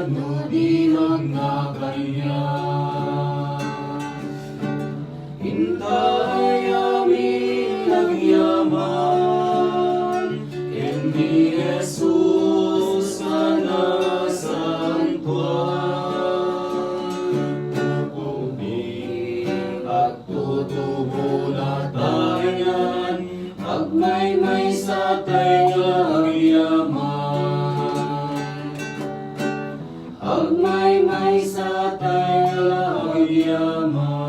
no dilag na kanya. Hintay amin nagyaman, hindi Jesus ka nasantuan. Pupuping at tutubo na tayan, agmay-may sa tayo nga agyaman. Agmay-may sa tayo nga agyaman.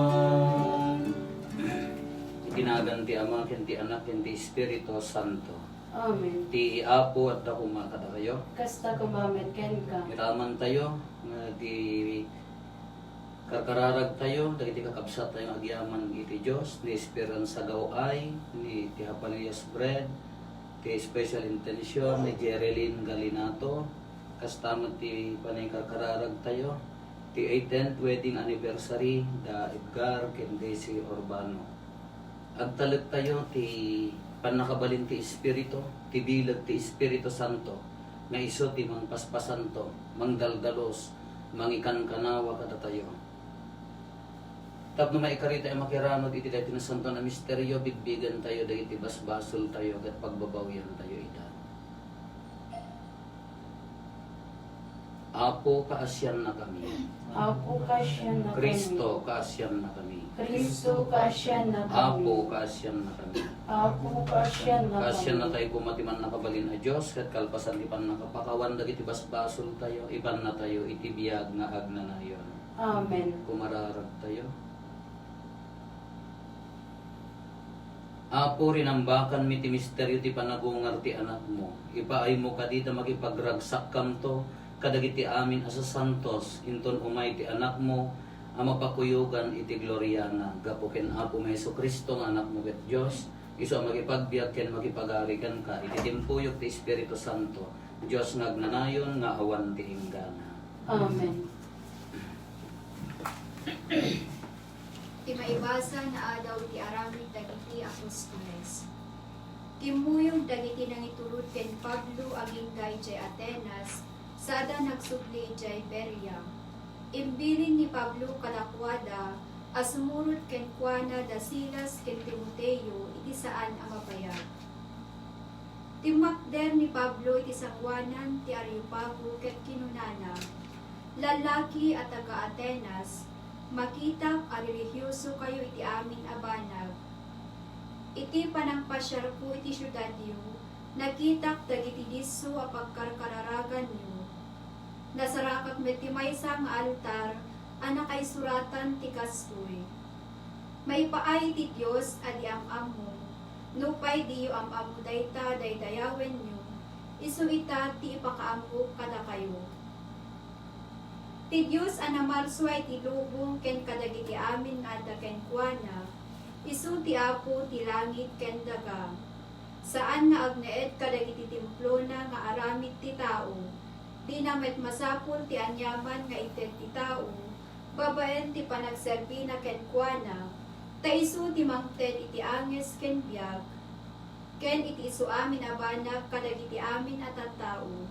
Ginaganti Ama, kinti Anak, kinti Espiritu Santo. Amen. Ti Apo at ako makata kayo. Kasta kumamit ken ka. Iraman tayo, nga di kakararag tayo, dahil di kakabsat tayo agyaman iti Diyos, ni Esperanza Gaway, ni ti Hapalias Bread, ti Special Intention, ni Jereline Galinato, kastamat ti panay kakararag tayo, ti 18th wedding anniversary, da Edgar ken Daisy Urbano. Agtalag tayo ti panakabalin ti Espiritu, ti bilag ti Espiritu Santo, nga iso ti mangpaspasan to, mangdaldalos, mangikankanawa kada tayo. Tapno maikarita ay makiranod iti dati na santo na misteryo, bigbigan tayo, dahiti basbasol tayo, at pagbabawyan tayo ita. Apo kaasyan na kami. Apo kasyan na kami. Kristo kaasyan na kami. Kristo kasyan na kami. Apo kaasyan na kami. Apo kasyan na kami. Kaasyan na tayo kumatiman nakabalin na Diyos, at kalpasan ipan nakapakawan, dagiti basbasol tayo, iban na tayo, itibiyag nga agna na yon. Amen. Kumararag tayo. Apo rinambakan mi ti misteryo ti panagungar ti anak mo. Ipaay mo kadita magipagragsak kam to, kadagiti amin asa santos, inton umay ti anak mo, ang mapakuyugan iti gloryana, gapuken Apo Meso Kristo nga anak mo ket Diyos, iso ang magipagbiag ken magipagarikan ka, iti timpuyok ti Espiritu Santo, Diyos nga agnanayon nga awan ti hinggana. Amen. Ti maibasa na adaw ti aramid dagiti apostoles. Timuyog dagiti nangitulod ken Pablo aging dayjay Atenas, sada nagsubli ijay Berea. Imbilin ni Pablo kadakwada, asumurot ken kuana da Silas ken Timoteo iti saan ang mapayag. Timakder ni Pablo iti sangwanan ti Areopago ket kinunana, lalaki at taga Atenas, makita arelihiyoso kayo iti amin abanag. Iti panangpasyar ko iti syudad yu, nakitak dagiti diso a pagkarkararagan yu. Nasarakak met ti maysa nga altar, anak ay suratan ti kastoy. May paay ti Diyos adi am mo, nupay di yu am dayta daydayawen yu, isu ita ti ipakaampo kada kayo. Ti Diyos anamarsuay ti lubong ken kadagiti amin adda ken kuana, isu ti Apo ti langit ken daga. Saan nga agneed kadagiti templona nga aramid ti tao, di na met masapul ti anyaman nga ited ti tao, babaen ti panagserbi na ken kuana, ta isu ti mangted iti anges ken biag, ken iti isu amin abanag kadagiti amin at tao.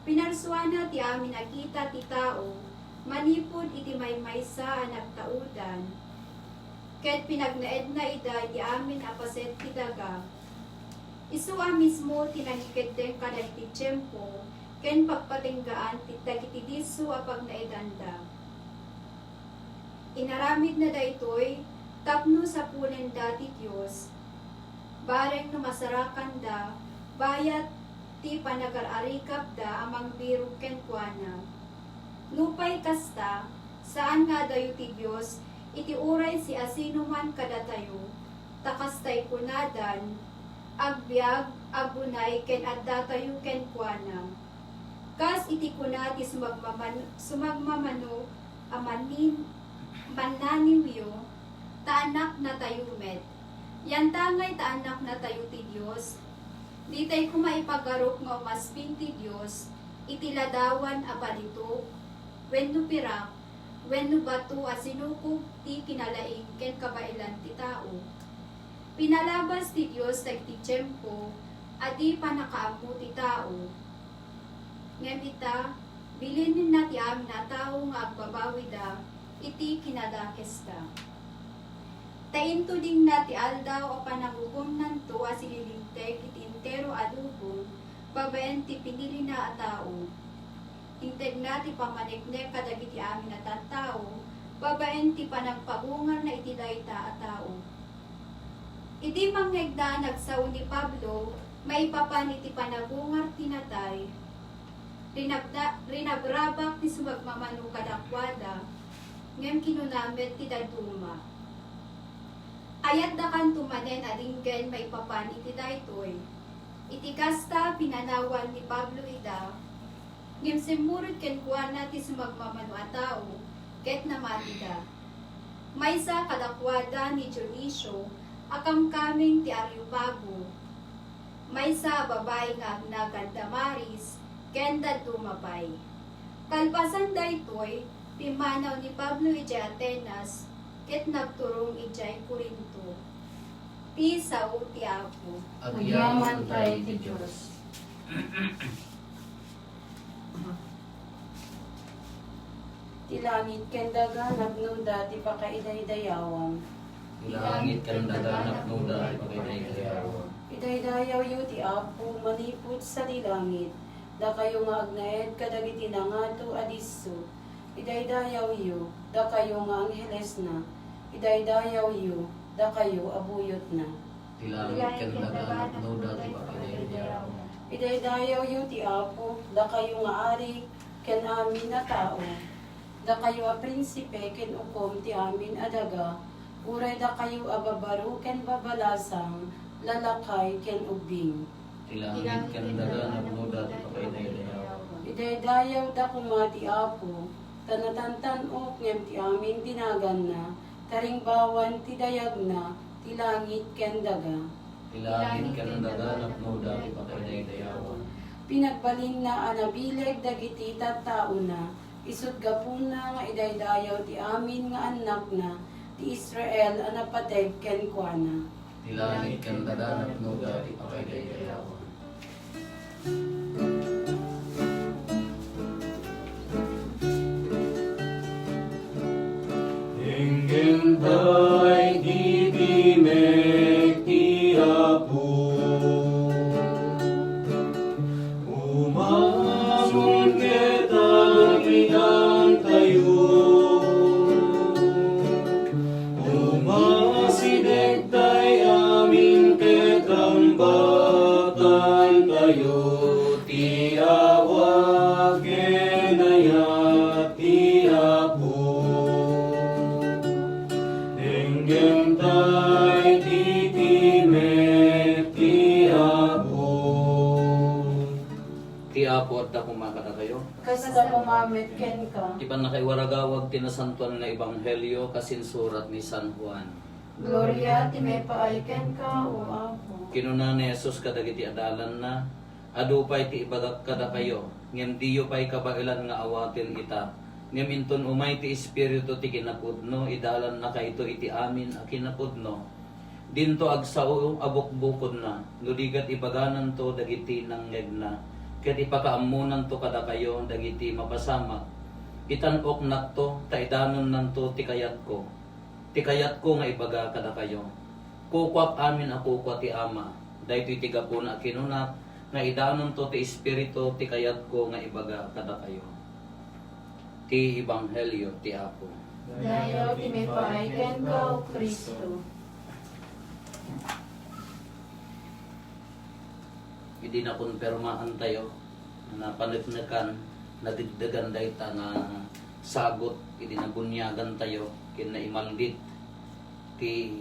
Pinarsuana ti amin akita ti tao, manipod iti maymaysa anak taudan. Ket pinagnaed na ida ti amin apaset ti daga. Isua mismo tinangiked kada iti tiyempo, ken pagpatinggaan ti dagiti diso a pagnaedanda. Inaramid na daytoy, tapno sa punen dati Diyos, bareng no masarakan da, bayat ti panagararikap da amang biru ken kuana. Nupay kasta, saan nga dayo ti Diyos, iti uray si asino man kadatayo, takastay kunadan, agbiag, agunay, ken adda tayo ken kuana. Kas iti kunati sumagmamano, amanin, mananiwyo, taanak na tayo met. Yan tangay taanak na tayo ti Diyos, di tayo kumaipagarok nga umasping ti Diyos, itiladawan abalito, wenno pirak, wenno bato asinukog ti kinalaing ken kabailan ti tao. Pinalabas ti Diyos dagiti tiyempo, adi pa nakaamu ti tao. ngem ita bilin na ti amin na tao nga agbabawi da iti kinadakes ta. Tainto ding na ti aldaw o panagugom nanto a sililinteg iti intero adubon babaen ti pinili na a tao. Integ na ti pamaneknek kadagiti amin na tattao babaen ti panagpagungan na iti dayta a tao. Iti manghegda nagsaw ni Pablo maipapan iti panagungar tinatay. Rinabrabak ti sumagmamano kadakwada ngem kinunamet ti daduma. Ayat da kan tumanen adinggen maipapan iti daytoy. Iti kasta pinanawan ni Pablo ida ngem simurot ken kuana ti sumagmamano a tao ket namatida. Maysa kadakwada ni Dionisio akam kaming ti Areopago. Maysa babae nga agnagan Damaris ken dadumapay. Kalpasan daytoy pimanaw ni Pablo ijay Atenas ket nagturong ijay Corinto. Ti sao ti Apo. Agyaman tayo ti Diyos. Ti langit ken daga nagnuda ti pakaiday-dayawang. Langit kan daganap nuda ipakaiday-dayawan. Idaydayaw yu ti Apo manipud sa dilangit. Da kayo nga agnaed kadagiti nangato adiso. Idaydayaw yu da kayo nga angheles na. Idaydayaw yu da kayo abuyot na. Langit kan daganap nuda ipakaiday-dayawan. Idaydayaw yu ti Apo da kayo nga ari ken amin na tao. Da kayo a prinsipe ken ukom ti amin adaga. Uray da kayo a babaro ken babalasang lalakay ken ubing. Langit kan daganap nuda ipakaiday-dayawan. Idaydayaw da kumati Apo, tanatantan ok ngem ti amin tinagan na, taring bawan ti dayag na, ti langit ken daga. Langit kan daganap nuda ipakaiday-dayawan. Pinagbalin na anabileg dagiti tattao na, isut gapuna nga idaydayaw ti amin nga anak na, ti Israel anapateg ken kuana. Langit kan daganap nuda ipakaiday-dayawan. Ingentay didimek ti Apo. Umangon kita binan tayo. Umasideg tay amin ketambatan tayo. Ti awag genayat ti Apo. Gentay titimek ti Apo. Ti Apo at da kumakata kayo. Kasta kumamit ken ka, Iban na kay waragawag tinasantuan nga ebanghelyo kasinsurat ni San Juan. Gloria ti may paay ken ka, o Apo. Kinuna ni Jesus kadagiti adalan na adupay ti ibagak kada kayo ngem diyo pay kabailan nga awatin ita. Ngem inton umay ti espiritu ti kinapudno idalan na kayto iti amin a kinapudno. Dinto agsao abukbukod na nudigat ibaganan to dagiti nanggeg na. Ket ipakaamunan to kada kayo dagiti mapasama. Itanok nakto taidanon nanto ti kayat ko. Ti kayat ko nga ibaga kada kayo. Kukwak amin ako kwa ti ama. Daytoy ti gapuna kinunat nga idanon to ti espiritu ti kayat ko nga ibaga kada kayo. Ti Ebanghelyo ti Apo. Dayaw ti may paay ken ka, o Kristo. Hindi na konpermaan tayo na panagnakan nadigdagan dayta nga sagot hindi na bunyagan tayo kin na imaldit ti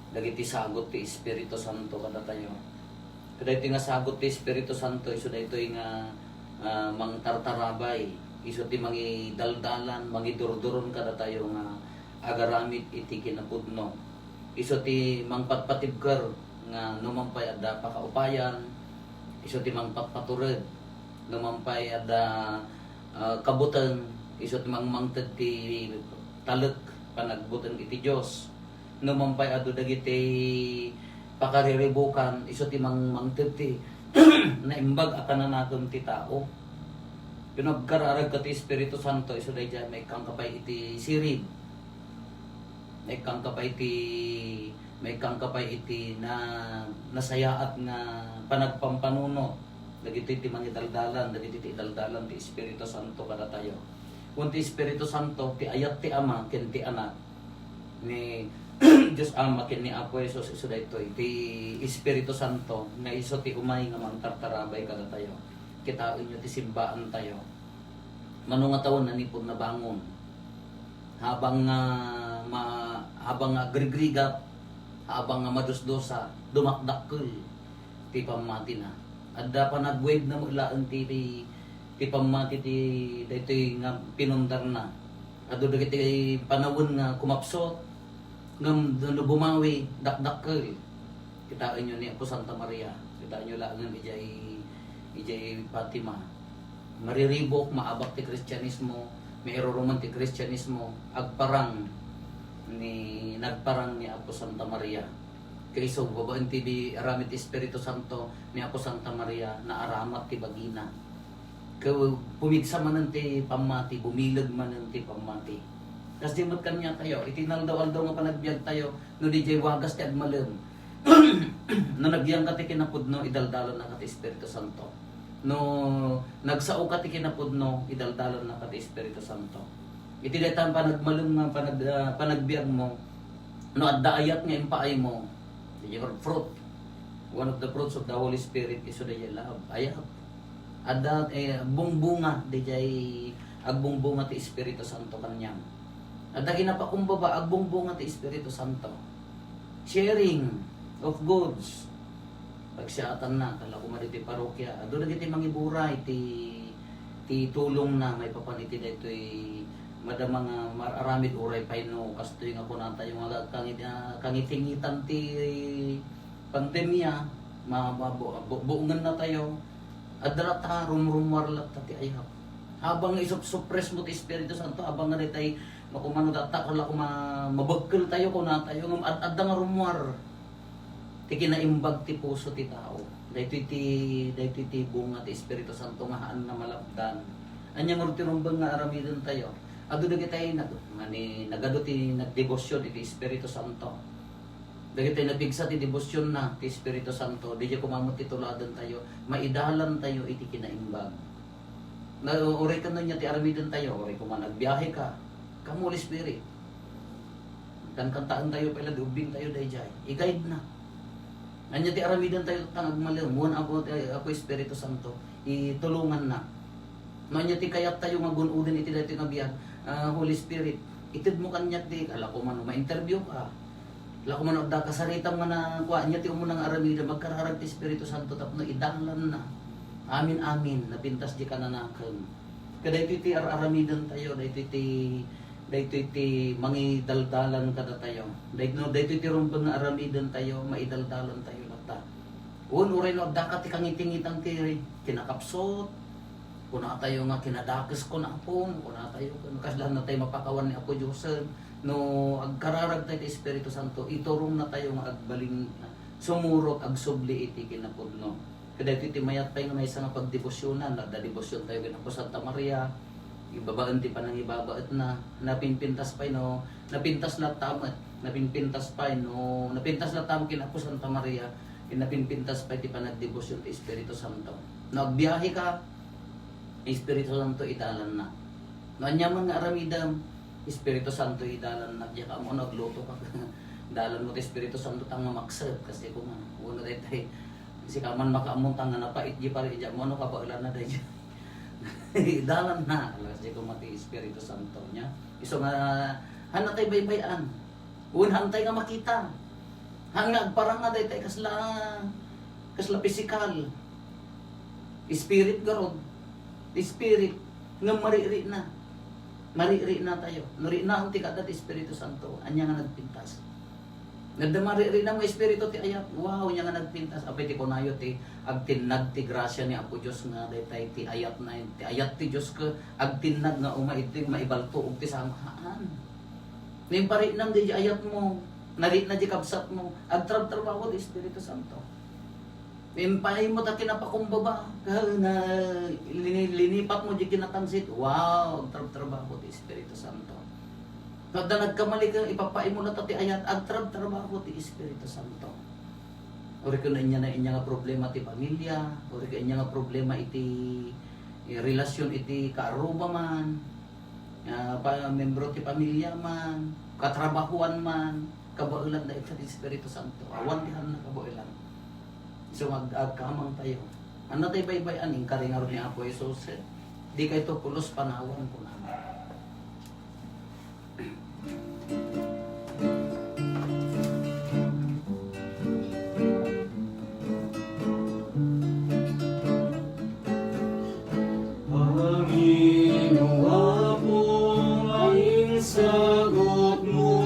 dagiti sagot ti Espiritu Santo kada tayo. Kada iti nga sagot ti Espiritu Santo iso daytoy nga mangtartarabay iso ti mangi daldalan mangi durduron kada tayo nga agaramid iti kinapudno. Iso ti mangpatpatibker nga numampay adda pakaupayan, iso ti mangpatpatured numampay adda kabutan, iso ti mangmangted ti talek panagbutan iti Dios, numampay adto dagiti pakariribukan, iso ti mangmangted ti naimbag akana naton ti tao. pinagkararag ka ti Espiritu Santo iso dayjay may kang kapay iti sirib. May kang kapay iti na nasayaat nga panagpampanuno. Dagiti ti mangidaldalan, dagiti ti idaldalan ti Espiritu Santo kada tayo. Kung ti Espiritu Santo ti ayat ti Ama ken ti Anak ni Diyos Ama ken ni Apo Jesus iso daytoy ti Espiritu Santo nga iso ti umay nga mangtartarabay kada tayo. Kitaon nyo ti simbaan tayo. Manong nga taon nanipod na bangon. Habang agrigrigat, habang madusdosa, dumakdakkel ti pamati na. Adda pa nagwave na mulaan ti pamati ti daytoy nga pinundar na. Adu dagiti panawon nga kumapsot ngam bumawi dakdakkel. Kitaan nyo ni Apo Santa Maria. Kitaan nyo lang ng ijay Fatima. Mariribok, maabak ti Kristyanismo, mairoroman ti Kristyanismo, nagparang ni Apo Santa Maria. Kayso babaan ti aramit ti Espiritu Santo ni Apo Santa Maria na aramat ti bagina. Pumigsa man ti pamati, bumilag man ti pamati. Kas di mat kanya tayo, itinaldaw-aldaw nga panagbiag tayo, no di jay wagas ti agmalem. No nagyang ka ti kinapudno, idaldalon na ka ti Espiritu Santo. No nagsao ka ti kinapudno, idaldalon na ka ti Espiritu Santo. Iti daytan panagmalem nga panagbiag mo, no adda ayat nga impaay mo, your fruit. One of the fruits of the Holy Spirit is the love. Ayat. Adda bungbunga dijay agbungbunga ti Espiritu Santo kanyang. Adda ginapakumbaba agbungbunga ti Espiritu Santo. Sharing of goods. Pagsiatan na kala ko ti parokya. Ado na giti mangiburay ti tulong na may papaniti daytoy madama nga mararamid uray payno kastoy nga kunanta yung mga kangitingitan ti pandemya buungan na tayo adra ta rumrumwar lat ti ayap habang isuppress mo ti Espiritu Santo habang nga tay makumano data kala ko mabagkel tayo kunanta yung adda nga rumwar ti kinaimbag ti puso ti tao daytoy ti bunga ti Espiritu Santo nga haan na malabdan anya nga rumbang nga aramidon tayo. Ado dagiti tayo nagado ti nagdebosyon ti Espiritu Santo. Dagiti tayo nabigsa ti debosyon na ti Espiritu Santo. Di kumamot ti tuladan tayo. Maidalan tayo iti kinaimbag. Uray ka na niya ti aramidon tayo. Uray kuman nagbiyahe ka. Kamu Holy Spirit. Kantaan tayo pala ubing tayo dayjay. I-guide na. Anya ti aramidon tayo tangagmalim. Muan ako Espiritu Santo. Itulungan na. Manya ti kayat tayo nga gunudin iti daytoy nga biyag. Holy Spirit, itid mo kanya ti ala ko man ma-interview ka. Ala ko man da kasaritam nga na kuha nya ti umunang aramida magkararag ti Espiritu Santo tapno idanglan na. Amin amin napintas di kananaken. Kada iti aramidan tayo daytoy ti mangidaldalan kada tayo. Daytoy ti rumbeng nga aramidan tayo maidaldalan tayo lata. Uray no dakat ti kangitingitan ti kinakapsot. Kuna tayo nga kinadakes ko na po, kuna tayo kaslan na tayo mapakawan ni Apo Diyos no agkararag tayo ti Espiritu Santo iturong na tayo nga agbaling sumurot agsubli iti kinapudno. Kada iti mayat tayo nga may isang pagdebosyonan, nagda debosyon tayo gina po Santa Maria, ibabaan ti panang ibabaet na napinpintas pa no, napintas na tamat, napinpintas pa no, napintas na tamat kina po Santa Maria, napinpintas pa ti panagdebosyon ti Espiritu Santo. Nagbiyahe ka Espiritu Santo idalan na. Nanyaman nga aramidam, Espiritu Santo idalan na. Diya ka mo nagluto ka. Dalan mo ti Espiritu Santo tang mamakset. Kasi kung una day tayo, kasi ka man makaamuntang nga napait di pari diya mo, ano ka ba ilan na day diya. Idalan na. Kasi kung mati Espiritu Santo niya. Iso nga, hanatay baybayan. Hantay nga makita. Hangag parang nga day tayo kasla physical. Spirit garod. Spirit nga mariri na tayo nari na ang tikada ti Espiritu Santo anya nga nagpintas nagdamariri na mo Espiritu ti ayat wow nya nga nagpintas apay ti kunayo ti agtinag ti grasya ni Apo Dios nga daytay ti ayat na ti ayat ti Dios ka agtinag nga umaiting maibalto og ti samahan ning pari nam di ayat mo nari na di kabsat mo agtrab-trabaho ti Espiritu Santo Impay mo ta kinapakumbaba na linipat mo di kinakansit. Wow, trabaho ti Espiritu Santo. Kada nagkamali ka ipapain mo na ta ti ayat trabaho ti Espiritu Santo. Ori ko na inya nga problema ti pamilya, ori ka inya nga problema iti relasyon iti kaaruba man, membro ti pamilya man, katrabahuan man, kabailan na iti Espiritu Santo. Awan dihan na kabailan. So agkamang tayo. Ano tayo baybayan ang karingar ni Apo Jesus? Di kayo to pulos panawan po namin. Panginoon po ang sagot mo,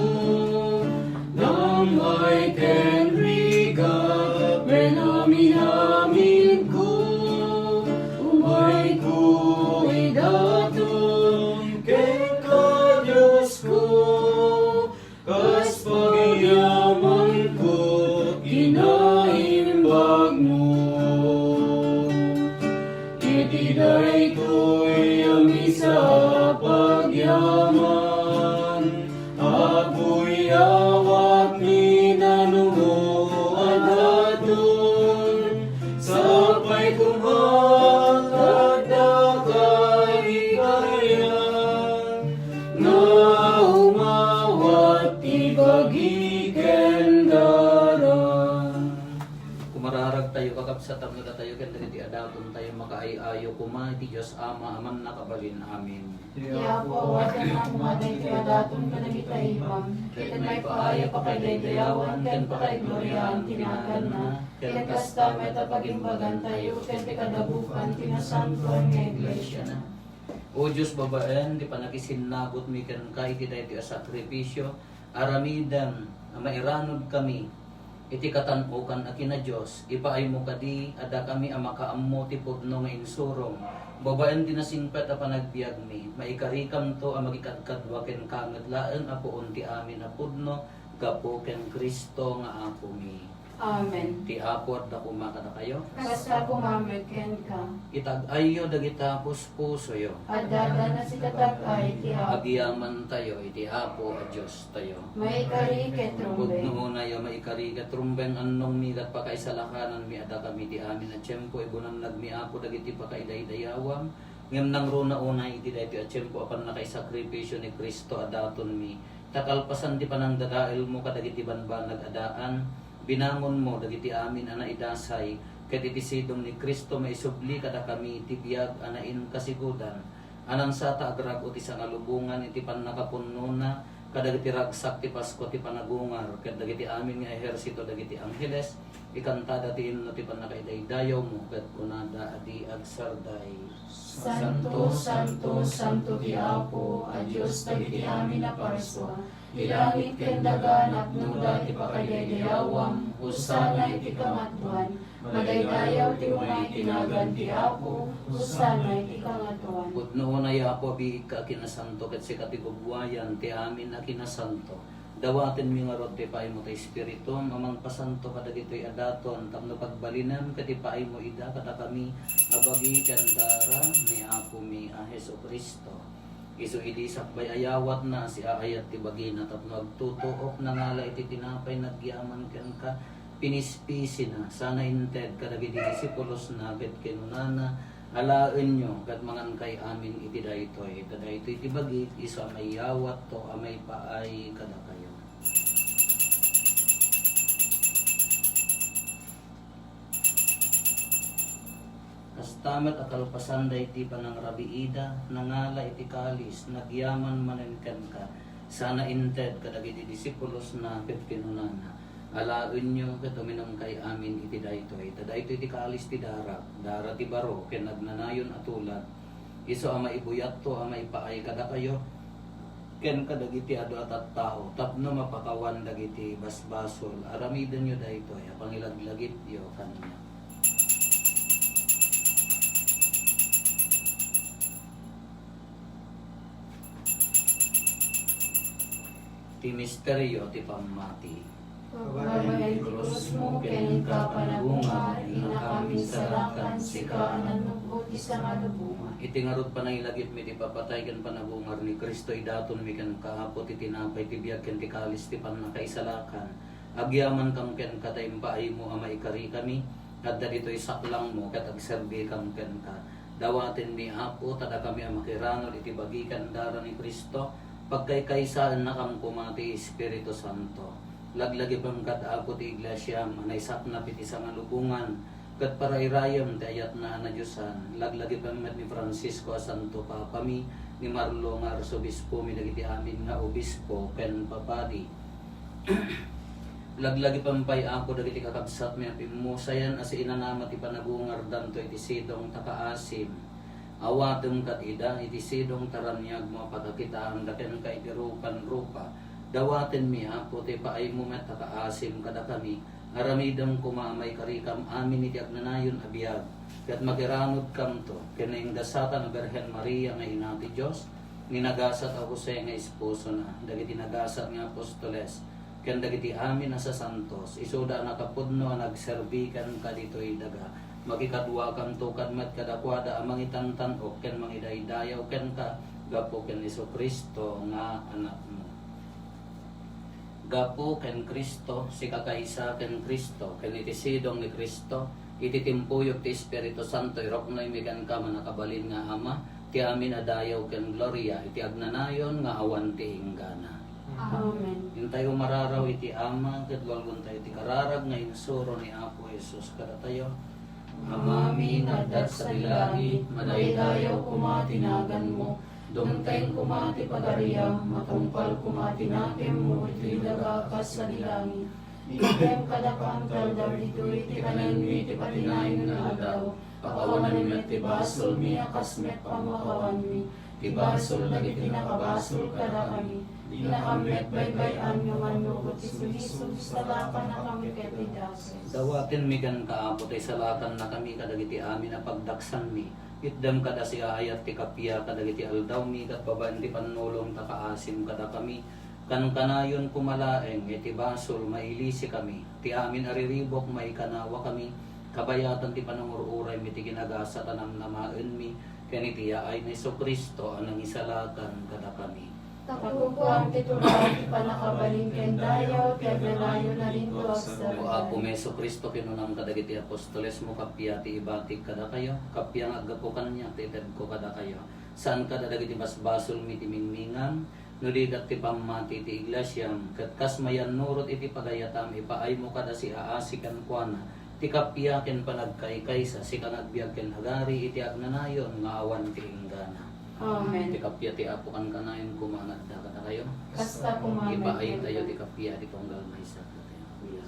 damay ken rigat, amin ko, umay ko idaton, ken ka Diyos ko, kas pagyaman ko, ginaimbag mo. Itiday ko'y ang isa pagyaman, apoy awat ni nanumo adaton, sapay kumat at dakaligayan, na umawat ibagiken daran. Kumararag tayo kakabsatan nga tayo ken dagiti adaton tayo makaayo kuma ti Dios Ama aman nakabalin. Amen. Kaya po awasan na kumaday kaya daton ka nagita imam. Ken may paaya pa kay daydayawan, ken pa kay gloryaan tinagan na. Ken kasta may tapagimbagan tayo, ken ti kadabukan tinasantuan nga iglesia na. O Diyos babaen, di pa nakisinagot mi ken ka iti dayti a sakripisyo, aramidan mairanod kami. Iti katanukan a kina Dios, ipaay mo kadi ada kami a makaammo ti pudno nga insurong. Babaen tinasingpet a panagbiag mi, maikarikam to a magikadkadwa ken kangadlaeng a puon ti amin a pudno, gapo ken Kristo nga ako mi. Amen. Ti apo at dako makata kayo. Kasta kumamit ken ka. Itag-ayo dagita puspuso yo. Adada na si tatagay ti apo. Agiyaman tayo iti apo a Dios tayo. May kari ken trumbe. Pudno na yo maikarigat trumbeng annong migat pa kaisalakanan mi ada kami ti amin at tiyempo ibunan nagmi apo dagiti pa kaidayawam. Ngem nang runa unay iti dayti at tiyempo apan nakaisakripisyo ni Kristo adaton mi. Takalpasan di panang dadael mo kadagiti banbanag adaan. Binangon mo dagiti amin ana idasay ket iti sidong ni Kristo maisubli kada kami iti biag anain kasigudan. Anan sa ta agragot ti sangalubungan iti pannakapunno na kadagiti ragsak ti Pasko ti panagungar ket dagiti amin nga ehersito dagiti angheles ikantada ti himno ti pannakaidaydayaw mo ket kunada adi agsarday. Santo, Santo, Santo ti Apo, a Diyos dagiti amin na parswa. Ilangit ken dagan at nuda ti pakayayawam, usana iti kamatwan. Madaydayaw ti umay tinagan ti Apo, usana iti kamatwan. Pudno na yapo bi ka kinasanto ket sikatigubuayan ti amin na kinasanto. Dawaten mi nga rod ti paay mo ti Espiritu, amang pasanto kadagitoy adaton, tapno pagbalinan ket paay mo ida kada kami abagi ken dara ni Apo mi a Hesu Kristo. Isu idi sakbay ayawat na si aayat ti bagina tapno agtutuok na ngala iti tinapay nagyaman ken ka pinispisi na sana inted kadagiti disipulos na ket kinunana alaen nyo kat mangan kay amin iti daytoy iti bagi isu amay yawat to amay paay kada kayo. Kastamet akalpasan da iti panang rabiida, nangala iti kalis, nagyaman manenken ka, sana inted kadagiti disipulos na pinunana. Alaen nyo katuminom kay amin iti daytoy, daytoy iti kalis ti dara ti baro, ken nagnanayon atulad. Iso ama ibuyat to, ama ipaay kada kayo, ken kadagiti adu at tao, tapno mapakawan dagiti basbasol, aramidan nyo daytoy, pangilaglagit yo kanya. Ti misteryo ti pamati. Babayan ti krus mo, ken ka panabunga, ina kami salakan, sikaanan mo po ti sa malubungan. Iti ngarot pa na ilagip mi ti papatay ken panabungar ni Kristo idaton mi ken kahapot iti tinapay ti biag ken ti kalis ti pannakaisalakan. Agyaman kam ken katay paay mo ama ikari kami, adda ditoy saklang mo ket agserbi kam ken ka. Dawaten mi Apo tada kami ang makiranol iti bagikan dara ni Kristo, pagkaykaysaan na kam kumati Espiritu Santo. Laglagi pang Apo ti iglesia manay saknap iti sa malubungan, kat parayrayam ti ayat na Diyosan. Laglagi pang ni Francisco a Santo Papa mi, ni Marlo nga Arsobispo mi dagiti amin nga obispo ken papadi. Laglagi pampay ako dagiti kakabsat mi apimusayan as inanamat ti panabungar danto iti sidong takaasim. Awatem kat ida iti sidong taranyag mo pagkakitaan daken ka iti rupa. Dawaten mi Apo ti paay mo met takaasim kada kami. Aramidam kumamay karikam amin iti agnanayon a biag. Ket makiranod kam to ken dasatan a Berhen Maria nga ina ti Dios, ninagasat a Jose nga esposo na, dagiti nagasat nga apostoles, ken dagiti amin sa santos, isuda nakapudno nagserbikan ka ditoy daga. Makikadwa kam to kadmat kadakwada a mangitantan-ok ken mangidaydayaw ken ka gapo ken Jesucristo nga anak mo. Gapo ken Kristo, si kakaysa ken Kristo, ken iti sidong ni Kristo, iti timpuyok ti Espiritu Santo, iroknoy mi ken ka manakabalin nga Ama, ti amin adayaw ken gloria, iti agnanayon nga awan ti inggana. Amen. Yung tayo mararaw iti Ama, ket walgon tayo ti kararag nga insuro ni Apo Jesus kada tayo. Ama amin addat sa dilangit, madaydayaw kumatinagan mo, dumteng kumati pagariyam, matungpal kumati natin mo, iti dagakas sa dilangit. Item kadakam daldal ditoy, ti kanan mi, ti patinayon na agaw, pakawanan mi, ti basol mi, akasmet pamakawan mi, ti basol dagiti nakabasol kada kami, di na kami baybayan nga manugot, ti sulisog sa lakan na kami ketidas. Dawatin mi kan kaapo, ti salatan na kami kadagiti amin na pagdaksan mi, itdam kada si ayat ti kapya kadagiti aldaw mi kat babaan ti panulong takaasim kada kami kan kanayon kumalaeng iti basol mailisi kami ti amin ariribok may kanawa kami kabayatan ti panangururay mi ti ginagasa tanang namaen mi ken iti yaay ni Jesucristo anang isalakan kada kami. Takukuan ti tulad ti panakabalin ken dayaw ti agnanayon na rin to O Apo Meso Kristo kinunang kadagiti apostoles mo kapya ti ibatik kada kayo, kapya nga agapukan niya ti ited ko kada kayo. Saan kada dagiti basbasol mi ti mingmingan, nudigat ti pamati ti iglesyam, ket kas mayan nurot iti pagayatam ipaay mo kada si aasikan kuana, ti kapya ken panagkaykaysa si kanagbiag ken hagari iti agnanayon nga awan ti inggana. Amen. Ti kapya ti Apo kan kanayon kumanad da kada kayo. Kasta kumamen. Ipaay tayo ti kapya ti tunggal maysa kada kayo.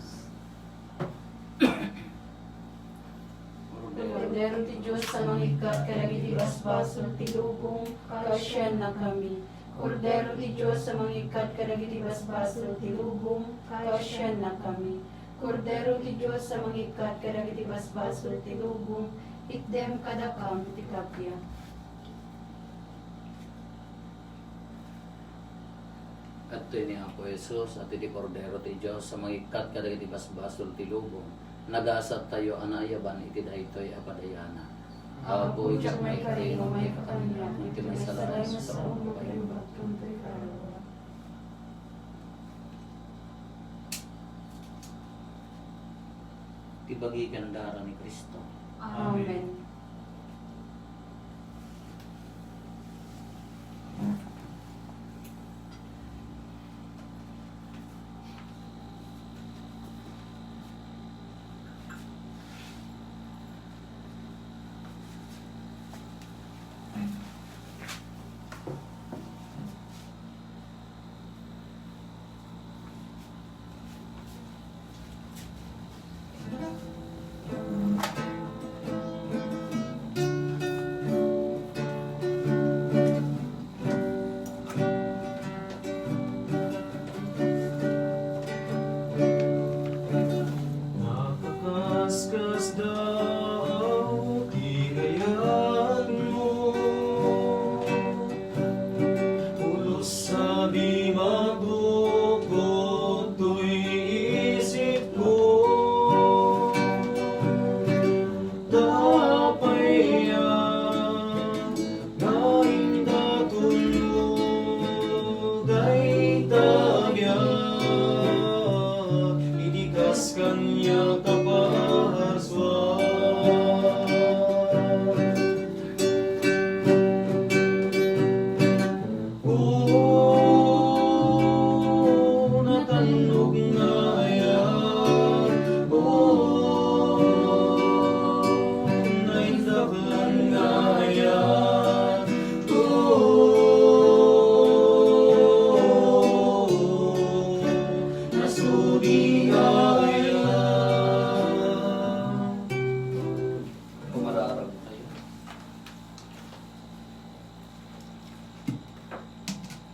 Kordero ti Diyos sa mangikat kadagiti basbasol ti lubong kasyan na kami. Kordero ti Diyos sa mangikat kadagiti basbasol ti lubong kasyan na kami. Kordero ti Diyos sa mangikat kadagiti basbasol ti lubong itdem kadakam ti kapya. At ni Apo Jesus at iti Kordero ti Diyos sa mangikat kadagiti basbasol ti lubong nagasat tayo anayaban iti daytoy apadayana. Apo Diyak Diyos may karino may kakanya, iti may salay salamat sa ulo kayong batong to'y karawa. ti bagikan dara ni Kristo. Amen.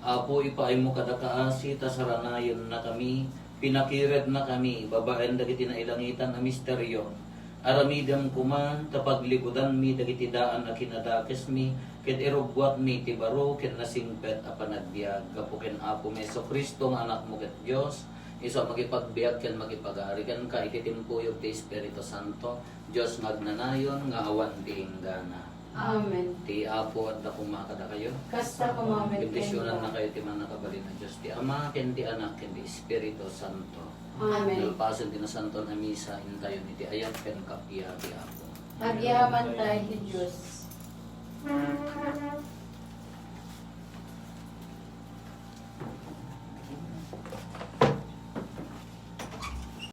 Apo ipaay mo kada kaasi, tasaranayon na kami, pinakired na kami, babaen dagiti na ilangitan na misteryo. Aramidam kuman, tapagligudan mi dagiti daan na kinadakes mi, ket irugwat mi ti baro, ket nasingpet a panagbiag. Gapuken Apo Meso Kristo nga anak mo ket Dios, iso magipagbiag ken magipagari ken ka ititimpuyog ti Espiritu Santo, Dios magnanayon nga awan ti inggana. Amen. Ti Apo at dakumakada kayo. Kasta kumamet Bendisyonan na kayo ti man nakabali na Diyos. Ti Ama, ken ti Anak, ken ti Espiritu Santo. Amen. Nalpasan ti na Santo na Misa, intayo ni ti ayat ken kapia ti Apo. Agyaman tayo ni Diyos.